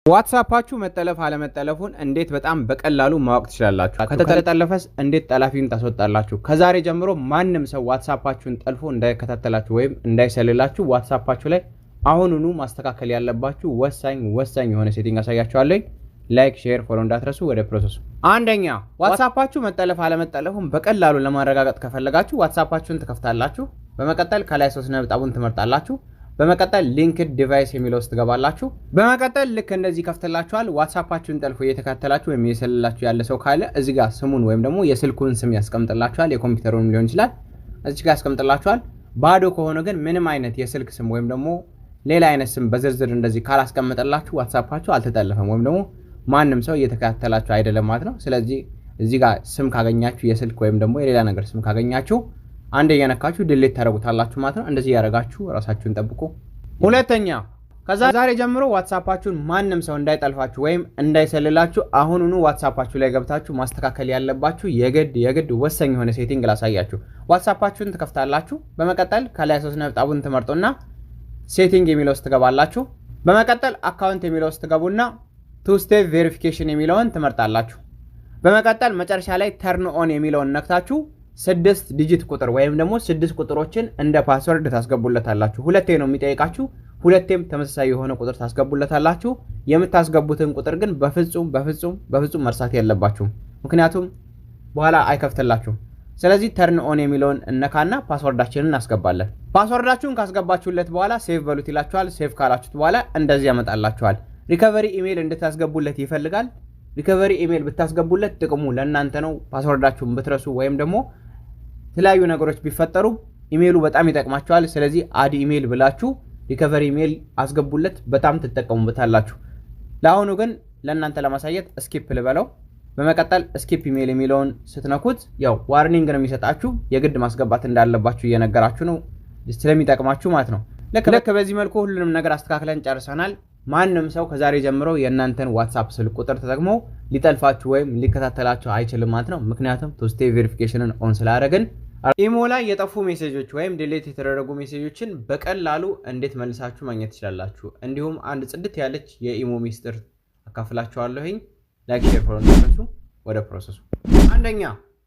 ዋትስአፓችሁ መጠለፍ አለመጠለፉን እንዴት በጣም በቀላሉ ማወቅ ትችላላችሁ? ከተጠለፈስ እንዴት ጠላፊውን ታስወጣላችሁ? ከዛሬ ጀምሮ ማንንም ሰው ዋትስአፓችሁን ጠልፎ እንዳይከታተላችሁ ወይም እንዳይሰልላችሁ ዋትስአፓችሁ ላይ አሁኑኑ ማስተካከል ያለባችሁ ወሳኝ የሆነ ሴቲንግ አሳያችኋለሁ። ላይክ፣ ሼር፣ ፎሎ እንዳትረሱ። ወደ ፕሮሰሱ። አንደኛ ዋትስአፓችሁ መጠለፍ አለመጠለፉን በቀላሉ ለማረጋገጥ ከፈለጋችሁ ዋትስአፓችሁን ትከፍታላችሁ። በመቀጠል ከላይ ሶስት ነጥቡን ትመርጣላችሁ። በመቀጠል ሊንክድ ዲቫይስ የሚለው ውስጥ ትገባላችሁ። በመቀጠል ልክ እንደዚህ ከፍተላችኋል። ዋትስአፓችሁን ጠልፎ እየተከታተላችሁ ወይም እየሰለላችሁ ያለ ሰው ካለ እዚህ ጋር ስሙን ወይም ደግሞ የስልኩን ስም ያስቀምጥላችኋል። የኮምፒውተሩን ሊሆን ይችላል። እዚህ ጋር ያስቀምጥላችኋል። ባዶ ከሆነ ግን ምንም አይነት የስልክ ስም ወይም ደግሞ ሌላ አይነት ስም በዝርዝር እንደዚህ ካላስቀምጠላችሁ ዋትስአፓችሁ አልተጠለፈም ወይም ደግሞ ማንም ሰው እየተከታተላችሁ አይደለም ማለት ነው። ስለዚህ እዚህ ጋር ስም ካገኛችሁ የስልክ ወይም ደግሞ የሌላ ነገር ስም ካገኛችሁ አንዴ እየነካችሁ ዲሊት ታደርጉታላችሁ ማለት ነው። እንደዚህ ያደርጋችሁ ራሳችሁን ጠብቁ። ሁለተኛ ከዛሬ ጀምሮ ዋትስአፓችሁን ማንም ሰው እንዳይጠልፋችሁ ወይም እንዳይሰልላችሁ አሁኑኑ ዋትስአፓችሁ ላይ ገብታችሁ ማስተካከል ያለባችሁ የግድ ወሳኝ የሆነ ሴቲንግ ላሳያችሁ። ዋትስአፓችሁን ትከፍታላችሁ። በመቀጠል ከላይ ሶስት ነጥቡን ትመርጡና ሴቲንግ የሚለው ውስጥ ትገባላችሁ። በመቀጠል አካውንት የሚለው ውስጥ ትገቡና ቱ ስቴፕ ቬሪፊኬሽን የሚለውን ትመርጣላችሁ። በመቀጠል መጨረሻ ላይ ተርን ኦን የሚለውን ነክታችሁ 6 ዲጂት ቁጥር ወይም ደግሞ 6 ቁጥሮችን እንደ ፓስወርድ ታስገቡለታላችሁ። ሁለቴ ነው የሚጠይቃችሁ። ሁለቴም ተመሳሳይ የሆነ ቁጥር ታስገቡለታላችሁ። የምታስገቡትን ቁጥር ግን በፍጹም መርሳት የለባችሁም፣ ምክንያቱም በኋላ አይከፍትላችሁም። ስለዚህ ተርን ኦን የሚለውን እነካና ፓስወርዳችንን እናስገባለን። ፓስወርዳችሁን ካስገባችሁለት በኋላ ሴቭ በሉት ይላችኋል። ሴቭ ካላችሁት በኋላ እንደዚህ ያመጣላችኋል። ሪከቨሪ ኢሜል እንድታስገቡለት ይፈልጋል። ሪከቨሪ ኢሜል ብታስገቡለት ጥቅሙ ለእናንተ ነው። ፓስወርዳችሁን ብትረሱ ወይም ደግሞ የተለያዩ ነገሮች ቢፈጠሩ ኢሜሉ በጣም ይጠቅማችኋል። ስለዚህ አድ ኢሜል ብላችሁ ሪከቨሪ ኢሜል አስገቡለት፣ በጣም ትጠቀሙበታላችሁ። ለአሁኑ ግን ለእናንተ ለማሳየት ስኪፕ ልበለው። በመቀጠል ስኪፕ ኢሜል የሚለውን ስትነኩት ያው ዋርኒንግ ነው የሚሰጣችሁ፣ የግድ ማስገባት እንዳለባችሁ እየነገራችሁ ነው ስለሚጠቅማችሁ ማለት ነው። ልክ በዚህ መልኩ ሁሉንም ነገር አስተካክለን ጨርሰናል። ማንም ሰው ከዛሬ ጀምሮ የእናንተን ዋትስአፕ ስልክ ቁጥር ተጠቅሞ ሊጠልፋችሁ ወይም ሊከታተላችሁ አይችልም ማለት ነው። ምክንያቱም ቱ ስቴፕ ቬሪፊኬሽንን ኦን ስላደረግን። ኢሞ ላይ የጠፉ ሜሴጆች ወይም ዲሊት የተደረጉ ሜሴጆችን በቀላሉ እንዴት መልሳችሁ ማግኘት ትችላላችሁ፣ እንዲሁም አንድ ጽድት ያለች የኢሞ ሚስጥር አካፍላችኋለሁኝ። ላይክ፣ ሼር፣ ፎሎ እንዳትረሱ። ወደ ፕሮሰሱ። አንደኛ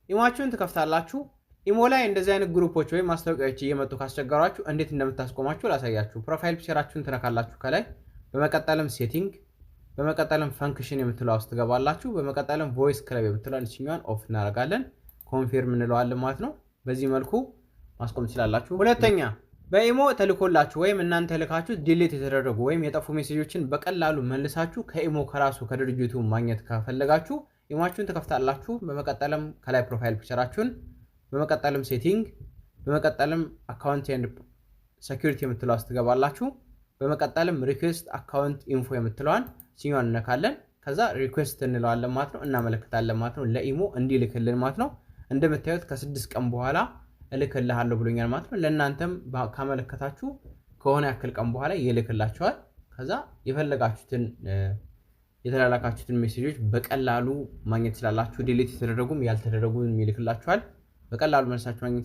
ኢሞአችሁን ትከፍታላችሁ። ኢሞ ላይ እንደዚህ አይነት ግሩፖች ወይም ማስታወቂያዎች እየመጡ ካስቸገሯችሁ እንዴት እንደምታስቆማችሁ ላሳያችሁ። ፕሮፋይል ፒክቸራችሁን ትነካላችሁ ከላይ። በመቀጠልም ሴቲንግ፣ በመቀጠልም ፈንክሽን የምትለው ውስጥ ትገባላችሁ። በመቀጠልም ቮይስ ክለብ የምትለው እቺኛዋን ኦፍ እናደርጋለን። ኮንፊርም እንለዋለን ማለት ነው። በዚህ መልኩ ማስቆም ትችላላችሁ። ሁለተኛ በኢሞ ተልኮላችሁ ወይም እናንተ ልካችሁ ዲሊት የተደረጉ ወይም የጠፉ ሜሴጆችን በቀላሉ መልሳችሁ ከኢሞ ከራሱ ከድርጅቱ ማግኘት ከፈለጋችሁ ኢሞአችሁን ትከፍታላችሁ። በመቀጠልም ከላይ ፕሮፋይል ፒክቸራችሁን፣ በመቀጠልም ሴቲንግ፣ በመቀጠልም አካውንት ኤንድ ሴኩሪቲ የምትለው ውስጥ ትገባላችሁ። በመቀጠልም ሪኩዌስት አካውንት ኢንፎ የምትለዋን ሲኛውን እነካለን። ከዛ ሪኩዌስት እንለዋለን ማለት ነው፣ እናመለክታለን ማለት ነው። ለኢሞ እንዲልክልን ማለት ነው። እንደምታዩት ከ6 ቀን በኋላ እልክልሃለሁ ብሎኛል ማለት ነው። ለእናንተም ካመለከታችሁ ከሆነ ያክል ቀን በኋላ ይልክላችኋል። ከዛ የፈለጋችሁትን የተላላካችሁትን ሜሴጆች በቀላሉ ማግኘት ትችላላችሁ። ዲሊት የተደረጉም ያልተደረጉም ይልክላችኋል። በቀላሉ መልሳችሁ ማግኘት